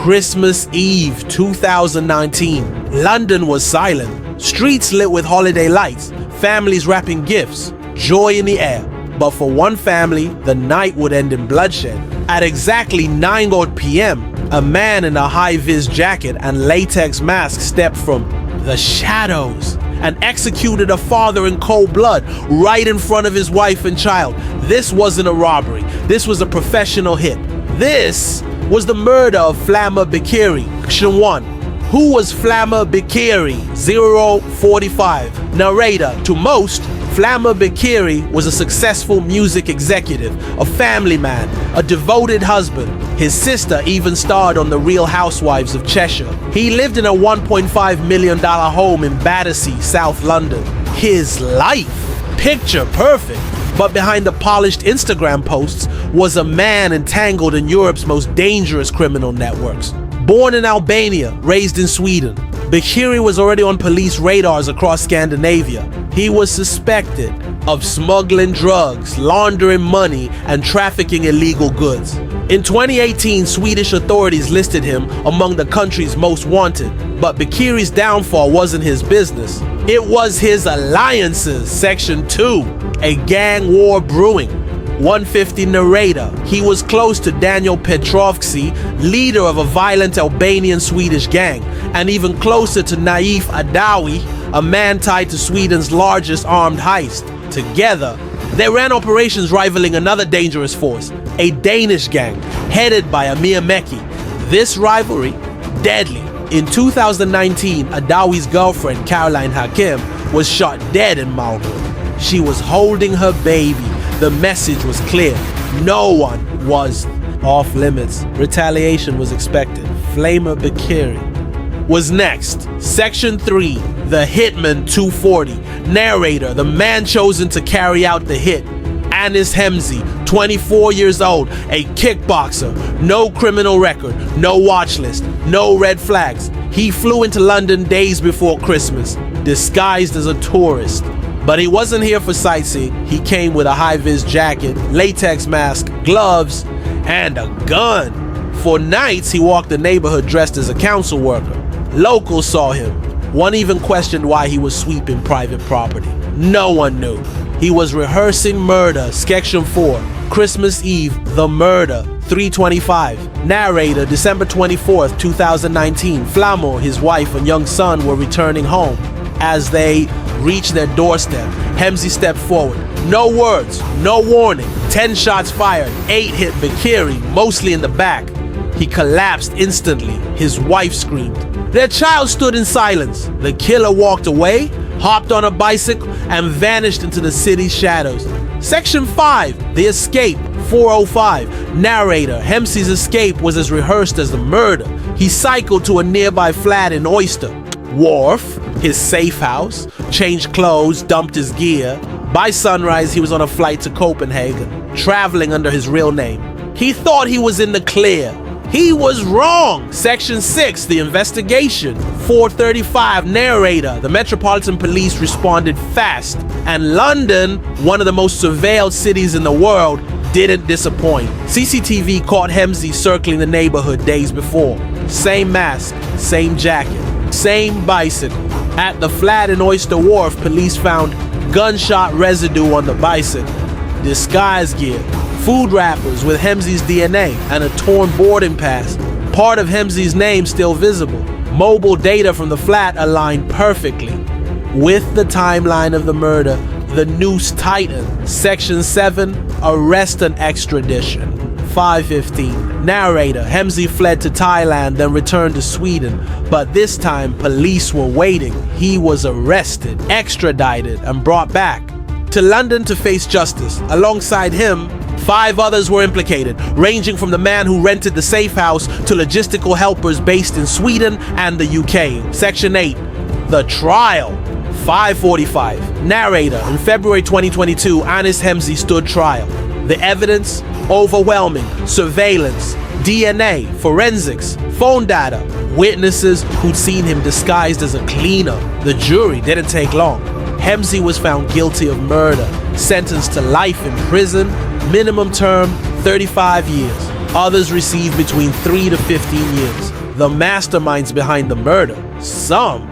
Christmas Eve 2019. London was silent. Streets lit with holiday lights, families wrapping gifts, joy in the air. But for one family, the night would end in bloodshed. At exactly 9 p.m., a man in a high-vis jacket and latex mask stepped from the shadows and executed a father in cold blood right in front of his wife and child. This wasn't a robbery. This was a professional hit. This was the murder of Flamur Beqiri. Question 1. Who was Flamur Beqiri? 045. Narrator. To most, Flamur Beqiri was a successful music executive, a family man, a devoted husband. His sister even starred on The Real Housewives of Cheshire. He lived in a $1.5 million home in Battersea, South London. His life, picture perfect. But behind the polished Instagram posts was a man entangled in Europe's most dangerous criminal networks. Born in Albania, raised in Sweden, Beqiri was already on police radars across Scandinavia. He was suspected of smuggling drugs, laundering money, and trafficking illegal goods. In 2018, Swedish authorities listed him among the country's most wanted. But Beqiri's downfall wasn't his business. It was his alliances. Section 2. A gang war brewing. 150 narrator. He was close to Daniel Petrovski, leader of a violent Albanian-Swedish gang, and even closer to Naif Adawi, a man tied to Sweden's largest armed heist. Together, they ran operations rivaling another dangerous force, a Danish gang, headed by Amir Mekki. This rivalry, deadly. In 2019, Adawi's girlfriend, Caroline Hakim, was shot dead in Malmö. She was holding her baby. The message was clear. No one was off limits. Retaliation was expected. Flamur Beqiri was next. Section 3. The Hitman 240. Narrator, the man chosen to carry out the hit. Anis Hemzi, 24 years old, a kickboxer, no criminal record, no watch list, no red flags. He flew into London days before Christmas, disguised as a tourist. But he wasn't here for sightseeing. He came with a high-vis jacket, latex mask, gloves, and a gun. For nights, he walked the neighborhood dressed as a council worker. Locals saw him. One even questioned why he was sweeping private property. No one knew. He was rehearsing murder. Section 4. Christmas Eve, the murder. 3:25. Narrator, December 24th, 2019. Flamur, his wife, and young son were returning home. As they reached their doorstep, Hemzi stepped forward. No words, no warning. 10 shots fired. 8 hit Beqiri, mostly in the back. He collapsed instantly. His wife screamed. Their child stood in silence. The killer walked away, hopped on a bicycle, and vanished into the city's shadows. Section 5. The Escape. 4:05. Narrator, Hemzi's escape was as rehearsed as the murder. He cycled to a nearby flat in Oyster Wharf, his safe house, changed clothes, dumped his gear. By sunrise, he was on a flight to Copenhagen, traveling under his real name. He thought he was in the clear. He was wrong. Section 6, the investigation. 4:35, narrator. The Metropolitan Police responded fast, and London, one of the most surveilled cities in the world, didn't disappoint. CCTV caught Hemzi circling the neighborhood days before. Same mask, same jacket, same bicycle. At the flat in Oyster Wharf, police found gunshot residue on the bicycle, disguise gear, food wrappers with Hemzi's DNA, and a torn boarding pass. Part of Hemzi's name still visible. Mobile data from the flat aligned perfectly with the timeline of the murder. The noose tightened. Section 7, arrest and extradition. 5:15. Narrator, Hemzi fled to Thailand, then returned to Sweden. But this time, police were waiting. He was arrested, extradited, and brought back to London to face justice. Alongside him, 5 others were implicated, ranging from the man who rented the safe house to logistical helpers based in Sweden and the UK. Section 8, the trial. 5:45. Narrator, in February 2022, Anis Hemzi stood trial. The evidence, overwhelming. Surveillance, DNA, forensics, phone data, witnesses who'd seen him disguised as a cleaner. The jury didn't take long. Hemzi was found guilty of murder, sentenced to life in prison, minimum term 35 years. Others received between 3 to 15 years. The masterminds behind the murder, some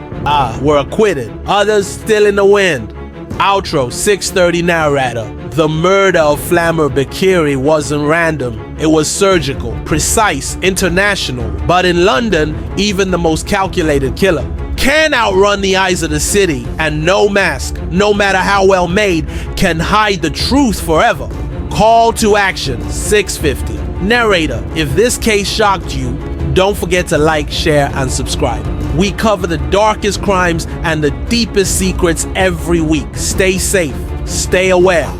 were acquitted, others still in the wind. Outro 6:30 narrator. The murder of Flamur Beqiri wasn't random. It was surgical, precise, international. But in London, even the most calculated killer can outrun the eyes of the city, and no mask, no matter how well made, can hide the truth forever. Call to action 650. Narrator, if this case shocked you, don't forget to like, share, and subscribe. We cover the darkest crimes and the deepest secrets every week. Stay safe, stay aware.